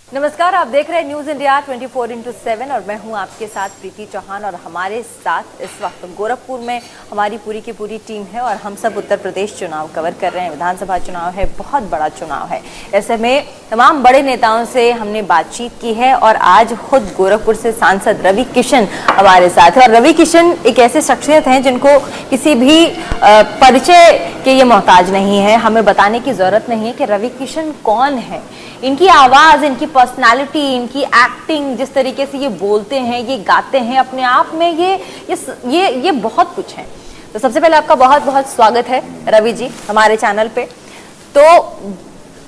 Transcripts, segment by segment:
नमस्कार, आप देख रहे हैं न्यूज इंडिया 24/7 और मैं हूं आपके साथ प्रीति चौहान। और हमारे साथ इस वक्त गोरखपुर में हमारी पूरी की पूरी टीम है और हम सब उत्तर प्रदेश चुनाव कवर कर रहे हैं। विधानसभा चुनाव है, बहुत बड़ा चुनाव है। ऐसे में तमाम बड़े नेताओं से हमने बातचीत की है और आज खुद गोरखपुर से सांसद रवि किशन हमारे साथ है। और रवि किशन एक ऐसे शख्सियत हैं जिनको किसी भी परिचय के ये मोहताज नहीं है, हमें बताने की जरूरत नहीं है कि रवि किशन कौन है। इनकी आवाज, इनकी पर्सनालिटी, इनकी एक्टिंग, जिस तरीके से ये बोलते हैं, ये गाते हैं, अपने आप में ये बहुत कुछ है। तो सबसे पहले आपका बहुत बहुत स्वागत है रवि जी हमारे चैनल पे। तो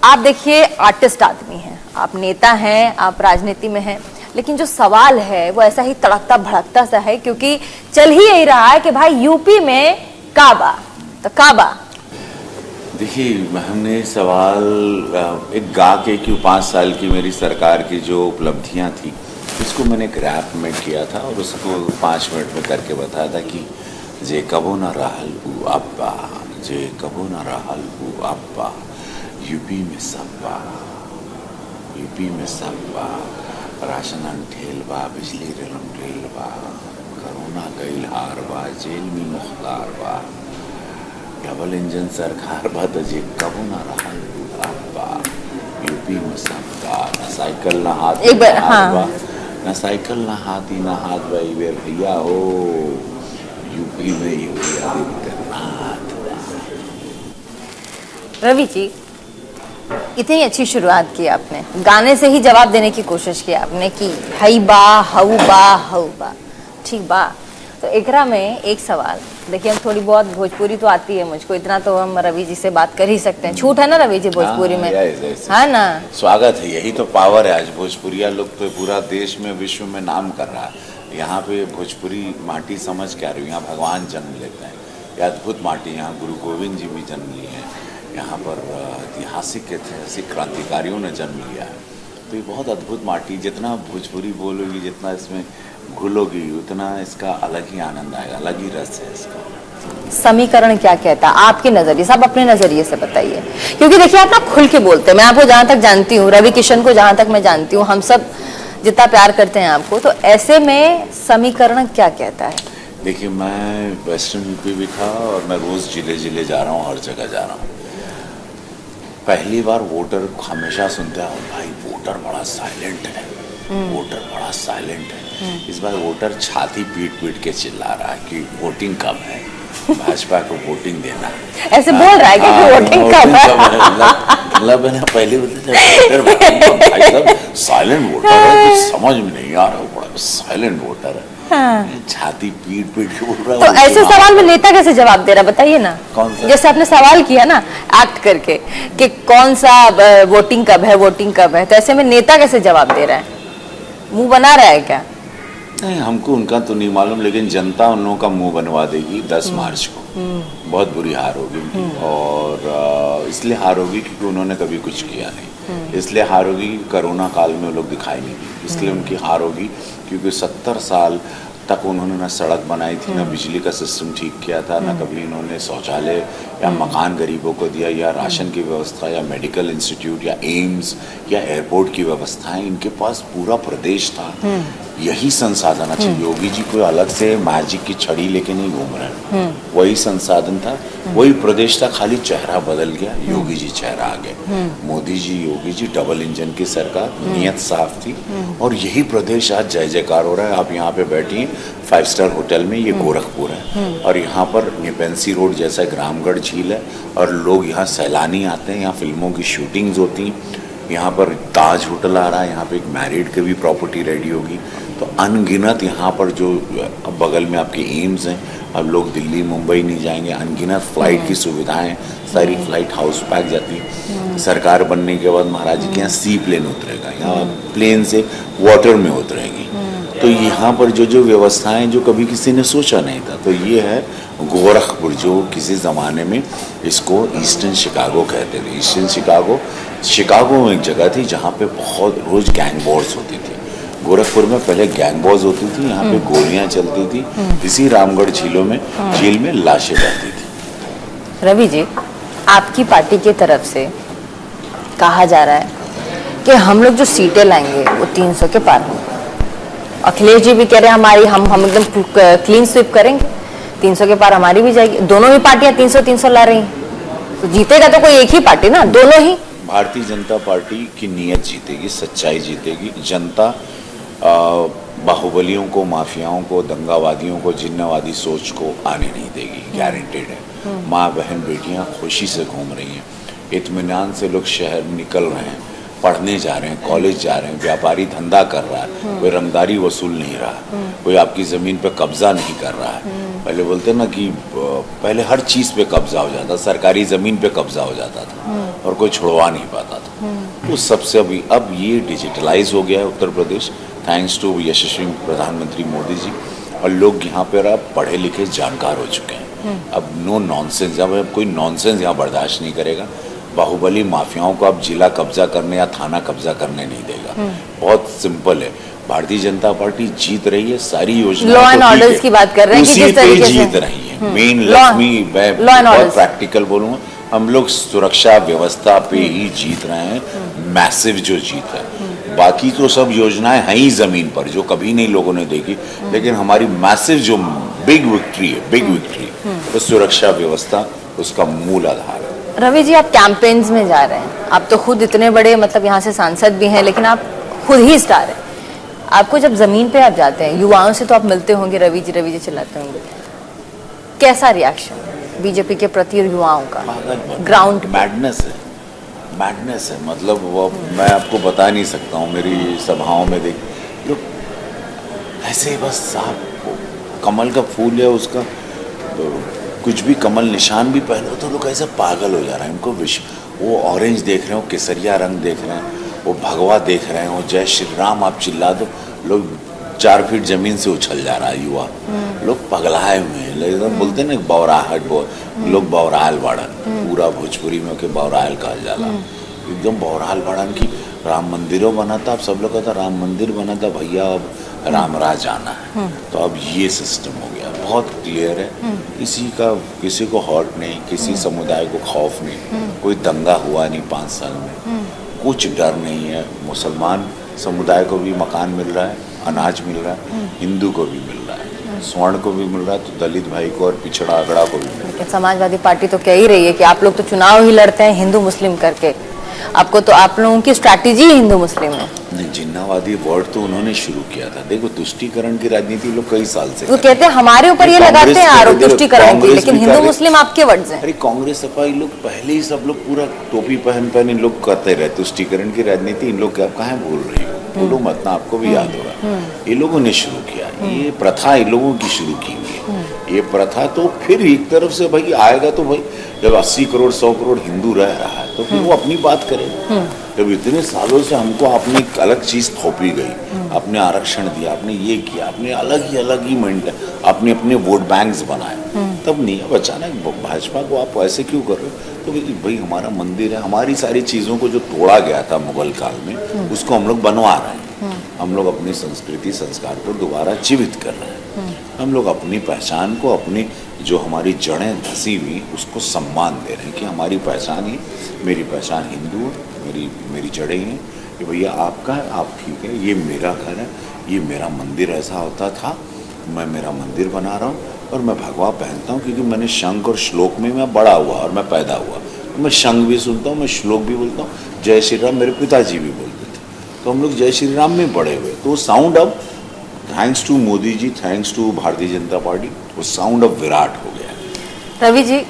आप देखिए, आर्टिस्ट आदमी हैं, आप नेता हैं, आप राजनीति में हैं, लेकिन जो सवाल है वो ऐसा ही तड़कता भड़कता सा है, क्योंकि चल ही यही रहा है कि भाई यूपी में काबा, तो काबा। देखिए, हमने सवाल एक गा के कि 5 साल की मेरी सरकार की जो उपलब्धियां थी उसको मैंने एक रैप में किया था और उसको 5 मिनट में करके बताया था कि जे कबो न रहल उ अब्बा, जे कबो न रहल उ अब्बा, यूपी में सब्बा, यूपी में सब्बा, राशन अंठेल बा, बिजली रेल बा, कोरोना गईल हार बा, जेल में मुख्तार बा, डबल इंजन सरकार बद जे कबो ना रहल अब्बा, यूपी में सबका न साइकिल ना हाथ न साइकिल ना हाथी ना हाथ भाई बेर भैया हो, यूपी में योगी आदित्यनाथ। रवि जी, इतनी अच्छी शुरुआत की आपने, गाने से ही जवाब देने की कोशिश की आपने कि हई बा हऊ बा हऊ बा, ठीक बा। तो एकरा में एक सवाल, देखिए हम थोड़ी बहुत भोजपुरी तो आती है मुझको, इतना तो हम रवि जी से बात कर ही सकते हैं। छूट है ना रवि जी भोजपुरी में, है ना? स्वागत है, यही तो पावर है। आज भोजपुरिया लोग तो पूरा देश में, विश्व में नाम कर रहा है। यहाँ पे भोजपुरी माटी समझ के आ रही है। यहाँ भगवान जन्म लेते हैं, ये अद्भुत माटी। यहाँ गुरु गोविंद जी भी जन्म लिए हैं, यहाँ पर ऐतिहासिक क्रांतिकारियों ने जन्म लिया है। तो ये बहुत अद्भुत माटी, जितना भोजपुरी बोलोगी, जितना इसमें घुलोगी, उतना इसका अलग ही आनंद आएगा, अलग ही रस है इसका। समीकरण क्या कहता है आपके नजरिए, सब अपने नजरिए से बताइए, क्योंकि देखिए आप ना खुल के बोलते हैं। मैं आपको जहां तक जानती हूँ, रवि किशन को जहां तक मैं जानती हूँ, हम सब जितना प्यार करते हैं आपको, तो ऐसे में समीकरण क्या कहता है? देखिए, मैं वेस्टर्न यूपी भी था और मैं रोज जिले जिले जा रहा हूँ, हर जगह जा रहा हूँ। पहली बार वोटर हमेशा सुनते हैं भाई वोटर बड़ा साइलेंट है, वोटर बड़ा साइलेंट है। इस बार वोटर छाती पीट पीट के चिल्ला रहा है कि वोटिंग कब है, भाजपा को वोटिंग देना। ऐसे बोल रहा है कि वोटिंग कब है। मतलब मैंने पहले वोटर साइलेंट वोटर है, कुछ समझ में नहीं आ रहा, बड़ा साइलेंट वोटर है। हाँ। छाती पीट पीट के बोल रहा है। तो ऐसे सवाल में नेता कैसे जवाब दे रहा, बताइए ना। कौन सा? जैसे आपने सवाल किया ना एक्ट करके कि कौन सा वोटिंग कब है, वोटिंग कब है, तो ऐसे में नेता कैसे जवाब दे रहा है? मुंह बना रहा है क्या? नहीं, हमको उनका तो नहीं मालूम, लेकिन जनता उन लोगों का मुंह बनवा देगी 10 मार्च को। बहुत बुरी हार होगी और इसलिए हार होगी क्योंकि उन्होंने कभी कुछ किया नहीं, इसलिए हार होगी। कोरोना काल में वो लोग दिखाई नहीं दी, इसलिए उनकी हार होगी। क्योंकि 70 साल तक उन्होंने ना सड़क बनाई थी, ना बिजली का सिस्टम ठीक किया था, ना कभी उन्होंने शौचालय या मकान गरीबों को दिया, या राशन की व्यवस्था, या मेडिकल इंस्टीट्यूट, या एम्स, या एयरपोर्ट की व्यवस्थाएं। इनके पास पूरा प्रदेश था, यही संसाधन। अच्छा, योगी जी कोई अलग से मैजिक की छड़ी लेके नहीं घूम रहे, वही संसाधन था, वही प्रदेश था, खाली चेहरा बदल गया, योगी जी चेहरा आ गए। मोदी जी, योगी जी, डबल इंजन की सरकार, नीयत साफ थी और यही प्रदेश आज जय जयकार हो रहा है। आप यहाँ पे बैठिए 5 स्टार होटल में, ये गोरखपुर है और यहाँ पर निपेंसी रोड जैसा ग्रामगढ़ झील है और लोग यहाँ सैलानी आते हैं, यहाँ फिल्मों की शूटिंग्स होती हैं। यहाँ पर ताज होटल आ रहा है, यहाँ पे एक मैरिड की भी प्रॉपर्टी रेडी होगी। तो अनगिनत यहाँ पर जो अब बगल में आपके एम्स हैं, अब लोग दिल्ली मुंबई नहीं जाएंगे। अनगिनत फ्लाइट की सुविधाएं, सारी फ्लाइट हाउस पैक जाती है। सरकार बनने के बाद महाराज जी के यहाँ सी प्लेन उतरेगा, यहाँ प्लेन से वाटर में उतरेगी। तो यहाँ पर जो जो व्यवस्थाएं जो कभी किसी ने सोचा नहीं था, तो ये है गोरखपुर, जो किसी ज़माने में इसको ईस्टर्न शिकागो कहते थे। ईस्टर्न शिकागो में एक जगह थी जहाँ पे बहुत रोज़ गैंग वॉर्स होती थी। गोरखपुर में पहले गैंग वॉर्स होती थी, यहाँ पे गोलियाँ चलती थी, इसी रामगढ़ झील में लाशें बहती थी। रवि जी, आपकी पार्टी की तरफ से कहा जा रहा है कि हम लोग जो सीटें लाएंगे वो 300 के पार होंगे। अखिलेश जी भी कह रहे हैं हमारी हम एकदम क्लीन स्वीप करेंगे, 300 के पार हमारी भी जाएगी। दोनों ही पार्टियां 300 ला रही हैं, तो जीतेगा तो कोई एक ही पार्टी ना, दोनों ही। भारतीय जनता पार्टी की नीयत जीतेगी, सच्चाई जीतेगी। जनता बाहुबलियों को, माफियाओं को, दंगावादियों को, जिन्नावादी सोच को आने नहीं देगी, गारंटेड है। माँ बहन बेटियां खुशी से घूम रही हैं, इत्मीनान से लोग शहर निकल रहे हैं, पढ़ने जा रहे हैं, कॉलेज जा रहे हैं, व्यापारी धंधा कर रहा है, कोई रंगदारी वसूल नहीं रहा, कोई आपकी ज़मीन पे कब्जा नहीं कर रहा है। पहले बोलते ना कि पहले हर चीज़ पे कब्जा हो जाता, सरकारी ज़मीन पे कब्जा हो जाता था और कोई छुड़वा नहीं पाता था। तो सबसे अब ये डिजिटलाइज हो गया है उत्तर प्रदेश, थैंक्स टू यशस्वी प्रधानमंत्री मोदी जी। और लोग यहाँ पर अब पढ़े लिखे जानकार हो चुके हैं। अब नो नॉनसेंस, अब कोई नॉनसेंस यहाँ बर्दाश्त नहीं करेगा। बाहुबली माफियाओं को अब जिला कब्जा करने या थाना कब्जा करने नहीं देगा। बहुत सिंपल है, भारतीय जनता पार्टी जीत रही है, सारी योजना लॉ एंड ऑर्डर की बात कर रहे हैं कि जिस तरीके से जीत रही है। मेन लक्ष्मी, बहुत प्रैक्टिकल बोलूँगा, हम लोग सुरक्षा व्यवस्था पे ही जीत रहे हैं, मैसिव जो जीत है। बाकी तो सब योजनाएं हैं ही जमीन पर जो कभी नहीं लोगों ने देखी, लेकिन हमारी मैसिव जो बिग विक्ट्री है, बिग विक्ट्री, तो सुरक्षा व्यवस्था उसका मूल आधार है। रवि जी, आप कैंपेन्स में जा रहे हैं, आप तो खुद इतने बड़े मतलब यहाँ से सांसद भी हैं, लेकिन आप खुद ही स्टार हैं। आपको जब जमीन पे आप जाते हैं, युवाओं से तो आप मिलते होंगे, रवि जी चिल्लाते होंगे, कैसा रिएक्शन बीजेपी के प्रति और युवाओं का? ग्राउंड मैडनेस है, मैडनेस है। मतलब वो मैं आपको बता नहीं सकता हूँ। मेरी सभाओं में देख लोग ऐसे बस साहब कमल का फूल है, उसका तो कुछ भी कमल निशान भी पहनो तो लोग ऐसे पागल हो जा रहे हैं। उनको वो ऑरेंज देख रहे हो, केसरिया रंग देख रहे हैं, वो भगवा देख रहे हैं, वो जय श्री राम आप चिल्ला दो, लोग 4 फीट जमीन से उछल जा रहा है युवा। लोग पगलाए हुए हैं, एकदम बोलते हैं ना बौराहट, लोग बौराहल बाड़न, पूरा भोजपुरी में के बौराहल कहा जाला, एकदम बौराहल बाड़न की। राम मंदिरों बना था, अब सब लोग कहता राम मंदिर बना था भैया, अब राम राज आना है। तो अब ये सिस्टम हो गया, बहुत क्लियर है। किसी को हॉट नहीं, किसी समुदाय को खौफ नहीं, कोई दंगा हुआ नहीं 5 साल में, कुछ डर नहीं है। मुसलमान समुदाय को भी मकान मिल रहा है, अनाज मिल रहा है, हिंदू को भी मिल रहा है, स्वर्ण को भी मिल रहा है, तो दलित भाई को और पिछड़ा अगड़ा को भी मिल रहा है। समाजवादी पार्टी तो कह ही रही है कि आप लोग तो चुनाव ही लड़ते हैं हिंदू मुस्लिम करके, आपको तो आप लोगों की स्ट्रैटेजी हिंदू मुस्लिम है। नहीं, जिन्नावादी वर्ड तो उन्होंने शुरू किया था। देखो, तुष्टीकरण की राजनीति लोग कई साल से वो कहते हैं हमारे ऊपर ये लगाते हैं आरोप तुष्टीकरण की, लेकिन हिंदू मुस्लिम आपके वर्ड्स हैं। अरे कांग्रेस सफाई लोग पहले ही सब लोग पूरा टोपी पहन इन लोग करते रहे तुष्टीकरण की राजनीति। इन लोग क्या कहाँ बोल रही हो, बोलो मत ना, आपको भी याद होगा। ये लोगों ने शुरू किया, ये प्रथा इन लोगों की शुरू की हुई है। ये प्रथा तो फिर एक तरफ से भाई आएगा, तो भाई जब 80 करोड़ 100 करोड़ हिंदू रह रहा है तो फिर वो अपनी बात करेगा। जब इतने सालों से हमको आपने एक अलग चीज थोपी गई, आपने आरक्षण दिया, आपने ये किया, आपने अलग ही आपने अपने वोट बैंक्स बनाए, तब नहीं। अब अचानक भाजपा को आप ऐसे क्यों कर रहे हो? तो भाई हमारा मंदिर है, हमारी सारी चीज़ों को जो तोड़ा गया था मुगल काल में, उसको हम लोग बनवा रहे हैं। हम लोग अपनी संस्कृति संस्कार को दोबारा जीवित कर रहे हैं। हम लोग अपनी पहचान को, अपनी जो हमारी जड़ें धसी हुई, उसको सम्मान दे रहे हैं कि हमारी पहचान ही, मेरी पहचान हिंदू, मेरी जड़ें हैं। कि भैया आपका है, आप ठीक है, ये मेरा घर है, ये मेरा मंदिर ऐसा होता था, मैं मेरा मंदिर बना रहा हूँ और मैं भगवा पहनता हूँ क्योंकि मैंने शंख और श्लोक में मैं बड़ा हुआ और मैं पैदा हुआ। मैं शंख भी सुनता हूँ, मैं श्लोक भी बोलता हूँ, जय श्री राम मेरे पिताजी भी बोलते थे, तो हम लोग जय श्री राम में बड़े हुए। तो साउंड अब thanks to Modi ji, thanks to Bharatiya Janata party, वो साउंड अब विराट हो गया। रवि जी,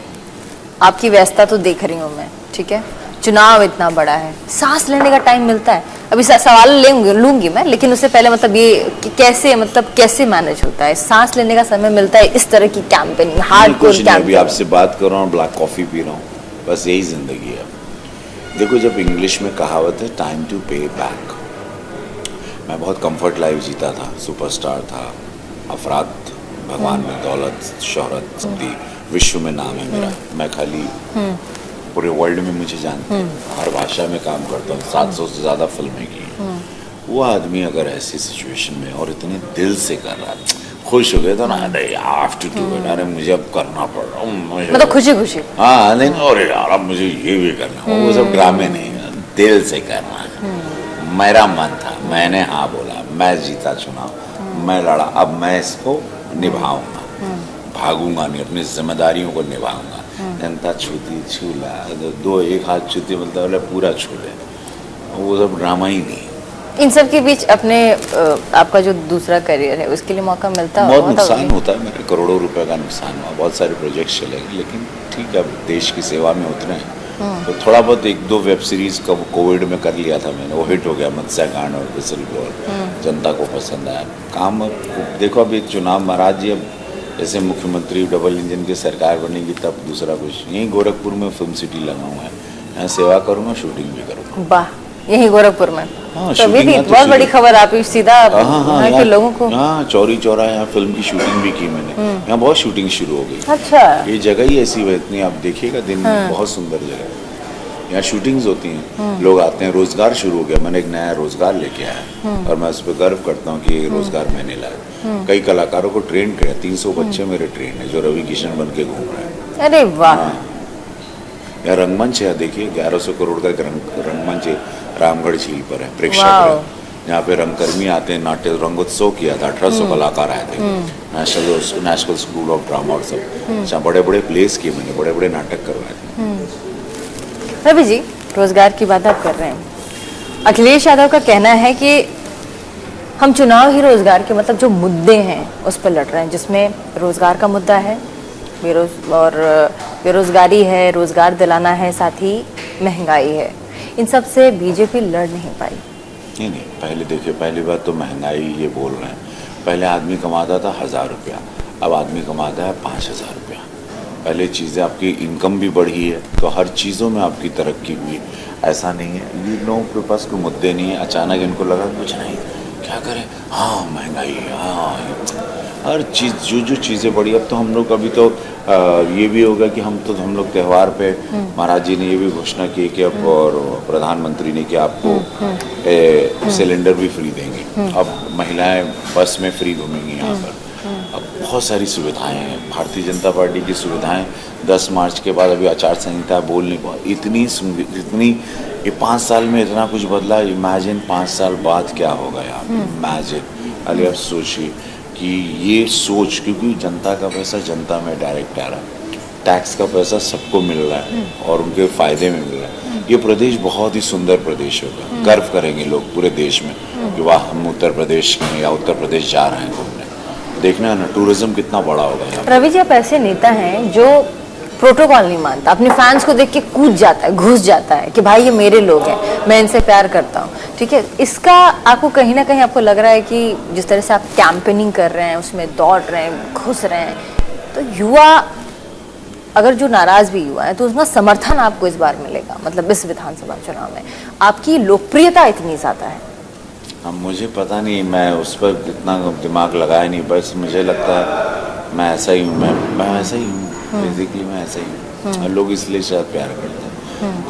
आपकी व्यस्तता तो देख रही हूँ मैं, ठीक है, चुनाव इतना बड़ा है, सांस लेने का टाइम मिलता है? अभी सवाल लूंगी मैं, लेकिन उससे पहले मतलब ये कि कैसे मैनेज होता है, सांस लेने का समय मिलता है इस तरह की कैंपेनिंग, हार्डकोर कैंपेनिंग? अभी आपसे बात कर रहा हूँ, ब्लैक कॉफी पी रहा हूँ, बस यही जिंदगी है। देखो, जब इंग्लिश में कहावत है टाइम टू पे बैक। मैं बहुत कंफर्ट लाइफ जीता था, सुपरस्टार था, अफराद भगवान में दौलत शोहरत सब विश्व में नाम है मेरा। मैं खाली पूरे वर्ल्ड में मुझे जानते हैं, हर भाषा में काम करता हूँ, 700 से ज़्यादा फिल्में की हैं। वो आदमी अगर ऐसी सिचुएशन में और इतने दिल से कर रहा है, खुश हो गए तो ना, अरे हैव टू डू इट, अरे मुझे अब करना पड़ रहा हूँ, मतलब खुशी खुशी, हाँ नहीं, अरे यार अब मुझे ये भी करना, वो सब ड्रामे नहीं, दिल से करना है। मेरा मन था, मैंने हाँ बोला, मैं जीता चुनाव, मैं लड़ा, अब मैं इसको निभाऊंगा, भागूंगा नहीं, अपनी जिम्मेदारियों को निभाऊंगा। जनता छूती छूला, दो एक हाथ छूती बोलता बोले पूरा छू ले, वो सब ड्रामा ही नहीं। इन सब के बीच अपने आपका जो दूसरा करियर है उसके लिए मौका मिलता है? बहुत नुकसान होता है, मेरे करोड़ों रुपए का नुकसान हुआ, बहुत सारे प्रोजेक्ट्स चलेंगे, लेकिन ठीक है, अब देश की सेवा में उतरे हैं तो थोड़ा बहुत एक दो वेब सीरीज का कोविड में कर लिया था मैंने, वो हिट हो गया, मत्स्यकांड और विसल ब्लोअर, जनता को पसंद आया काम। अब देखो, अब एक चुनाव महाराज जी, अब जैसे मुख्यमंत्री डबल इंजन की सरकार बनेगी तब दूसरा कुछ, यहीं गोरखपुर में फिल्म सिटी लगाऊंगा, यहाँ सेवा करूँगा, शूटिंग भी करूँगा। वाह, यही गोरखपुर में? हाँ, तो अभी थी बहुत बड़ी खबर, आप सीधा यहाँ के लोगों को। हाँ, चौरी चौरा यहाँ फिल्म की शूटिंग भी की मैंने, यहाँ बहुत शूटिंग शुरू हो गई। अच्छा, ये जगह ही ऐसी है, इतनी आप देखिएगा दिन में, बहुत सुंदर जगह है, यहाँ शूटिंग्स होती हैं, लोग आते हैं, रोजगार शुरू हो गया, मैंने एक नया रोजगार लेके आया और मैं उस पर गर्व करता हूँ कि ये रोजगार मैंने लाया। कई कलाकारों को ट्रेन किया, 300 बच्चे मेरे ट्रेन है जो रवि किशन बन के घूम रहे हैं। अरे वाह। यहाँ रंगमंच है, देखिए 1100 करोड़ का रंगमंच रामगढ़ झील पर है, प्रेक्षागृह, यहाँ पे रंगकर्मी आते हैं, नाट्य रंगोत्सव किया था, 1800 कलाकार आए थे, नेशनल स्कूल ऑफ ड्रामा और सब, जहाँ बड़े बड़े प्लेस किए मैंने, बड़े बड़े नाटक करवाए थे। रवि जी, रोजगार की बात आप कर रहे हैं, अखिलेश यादव का कहना है कि हम चुनाव ही रोजगार के मतलब जो मुद्दे हैं उस पर लड़ रहे हैं, जिसमें रोजगार का मुद्दा है, बेरोजगारी है, रोजगार दिलाना है, साथ ही महंगाई है। इन सब से बीजेपी लड़ नहीं पाई। नहीं, पहले देखिए, पहली बात तो महंगाई ये बोल रहे हैं, पहले आदमी कमाता था 1000 रुपया, अब आदमी कमाता है 5000 रुपया। पहले चीज़ें, आपकी इनकम भी बढ़ी है तो हर चीज़ों में आपकी तरक्की हुई, ऐसा नहीं है। ये लोगों के पास कोई मुद्दे नहीं है, अचानक इनको लगा कुछ नहीं, क्या करें, हाँ महंगाई, हाँ हर चीज़, जो चीज़ें बढ़ी। अब तो हम लोग अभी तो ये भी होगा कि हम लोग त्यौहार पे, महाराज जी ने ये भी घोषणा की कि अब, और प्रधानमंत्री ने कि आपको सिलेंडर भी फ्री देंगे, अब महिलाएं बस में फ्री घूमेंगी यहाँ पर, अब बहुत सारी सुविधाएं हैं। भारतीय जनता पार्टी की सुविधाएं 10 मार्च के बाद, अभी आचार संहिता बोल नहीं पा, इतनी ये 5 साल में इतना कुछ बदला। इमेजिन 5 साल बाद क्या होगा यार, इमेजिन। अरे अब सोचिए कि ये सोच, क्योंकि जनता का पैसा जनता में डायरेक्ट आ रहा है, टैक्स का पैसा सबको मिल रहा है और उनके फायदे में मिल रहा है। ये प्रदेश बहुत ही सुंदर प्रदेश होगा, गर्व करेंगे लोग पूरे देश में कि वाह, हम उत्तर प्रदेश में या उत्तर प्रदेश जा रहे हैं घूमने। देखना है ना, टूरिज्म कितना बड़ा होगा यहाँ। रवि जी, आप ऐसे नेता हैं जो प्रोटोकॉल नहीं मानता, अपने फैंस को देख के कूद जाता है, घुस जाता है कि भाई ये मेरे लोग हैं, मैं इनसे प्यार करता हूँ, ठीक है। इसका आपको कहीं ना कहीं आपको लग रहा है कि जिस तरह से आप कैंपेनिंग कर रहे हैं, उसमें दौड़ रहे हैं, घुस रहे हैं, तो युवा, अगर जो नाराज भी युवा है तो उसका समर्थन आपको इस बार मिलेगा, मतलब इस विधानसभा चुनाव में आपकी लोकप्रियता इतनी ज़्यादा है। अब मुझे पता नहीं, मैं उस पर इतना दिमाग लगाया नहीं, बस मुझे लगता है मैं ऐसा ही हूँ, मैं ऐसा ही हूँ, बेसिकली मैं ऐसा ही हूँ, लोग इसलिए शायद प्यार करते हैं,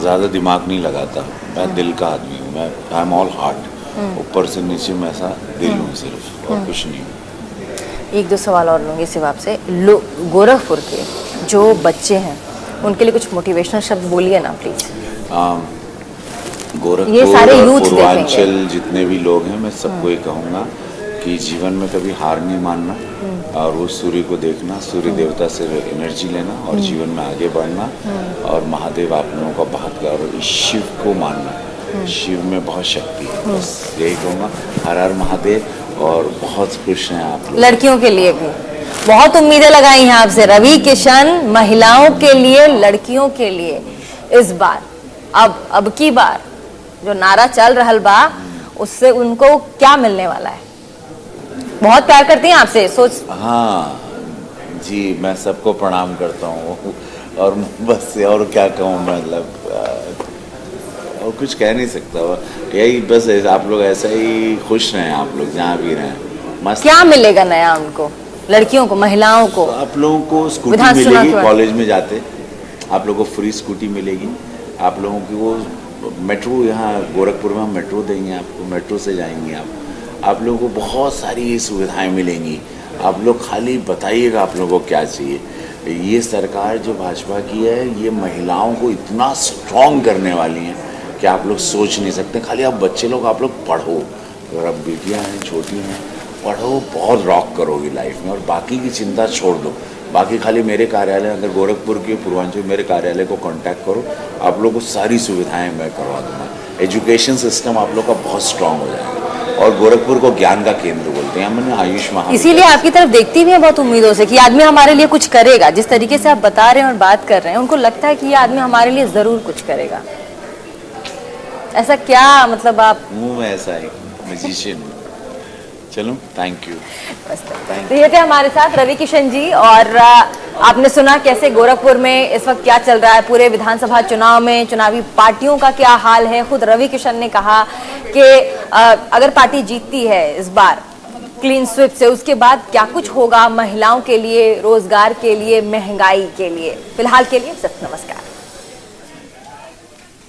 ज़्यादा दिमाग नहीं लगाता, मैं दिल का आदमी हूँ, मैं आई एम ऑल हार्ट, ऊपर से नीचे मैं ऐसा दिल हूँ सिर्फ, और कुछ नहीं हूँ। एक दो सवाल और लूँगी सिर्फ आपसे, गोरखपुर के जो बच्चे हैं उनके लिए कुछ मोटिवेशनल शब्द बोलिए ना प्लीज़। गोरखपुर और पूर्वांचल जितने भी लोग हैं, मैं सबको ये कहूँगा कि जीवन में कभी हार नहीं मानना, और वो सूर्य को देखना, सूर्य देवता से एनर्जी लेना और जीवन में आगे बढ़ना, और महादेव आप लोगों का बहुत कर, और शिव को मानना, शिव में बहुत शक्ति है, बस यही कहूँगा। हर हर महादेव, और बहुत खुश हैं आप लोग। लड़कियों के लिए भी बहुत उम्मीदें लगाई हैं आपसे रवि किशन, महिलाओं के लिए, लड़कियों के लिए इस बार, अब की बार जो नारा चल रहा बा, उससे उनको क्या मिलने वाला है? बहुत प्यार करती हैं आपसे, सोच। हाँ जी, मैं सबको प्रणाम करता हूँ, और बस और क्या कहूँ, मतलब और कुछ कह नहीं सकता, यही बस आप लोग ऐसा ही खुश रहें, आप लोग जहाँ भी रहें, मस्त। क्या मिलेगा नया उनको, लड़कियों को, महिलाओं को? तो आप लोगों को स्कूटी मिलेगी, कॉलेज में जाते आप लोगों को फ्री स्कूटी मिलेगी, आप लोगों की वो मेट्रो, यहाँ गोरखपुर में हम मेट्रो देंगे आपको, मेट्रो से जाएंगे आप लोगों को बहुत सारी सुविधाएं मिलेंगी। आप लोग खाली बताइएगा आप लोगों को क्या चाहिए। ये सरकार जो भाजपा की है, ये महिलाओं को इतना स्ट्रॉन्ग करने वाली है कि आप लोग सोच नहीं सकते। खाली आप बच्चे लोग, आप लोग पढ़ो, अगर आप बेटियां हैं, छोटी हैं, पढ़ो, बहुत रॉक करोगी लाइफ में, और बाकी की चिंता छोड़ दो। बाकी खाली मेरे कार्यालय, अगर गोरखपुर के पूर्वांचल मेरे कार्यालय को कांटेक्ट करो, आप लोगों को सारी सुविधाएं मैं करवा दूंगा। एजुकेशन सिस्टम आप लोग का बहुत स्ट्रांग हो जाएगा, और गोरखपुर को ज्ञान का केंद्र बोलते हैं। मैंने आयुष महाविद्यालय, इसीलिए आपकी तरफ देखती भी है बहुत उम्मीदों से कि आदमी हमारे लिए कुछ करेगा। जिस तरीके से आप बता रहे हैं और बात कर रहे हैं, उनको लगता है कि ये आदमी हमारे लिए जरूर कुछ करेगा। ऐसा क्या मतलब आप मुंह में ऐसा है, मैजिशियन। चलो, थैंक यू। तो ये थे हमारे साथ रवि किशन जी, और आपने सुना कैसे गोरखपुर में इस वक्त क्या चल रहा है, पूरे विधानसभा चुनाव में चुनावी पार्टियों का क्या हाल है। खुद रवि किशन ने कहा कि अगर पार्टी जीतती है इस बार क्लीन स्वीप से, उसके बाद क्या कुछ होगा महिलाओं के लिए, रोजगार के लिए, महंगाई के लिए। फिलहाल के लिए सिर्फ नमस्कार।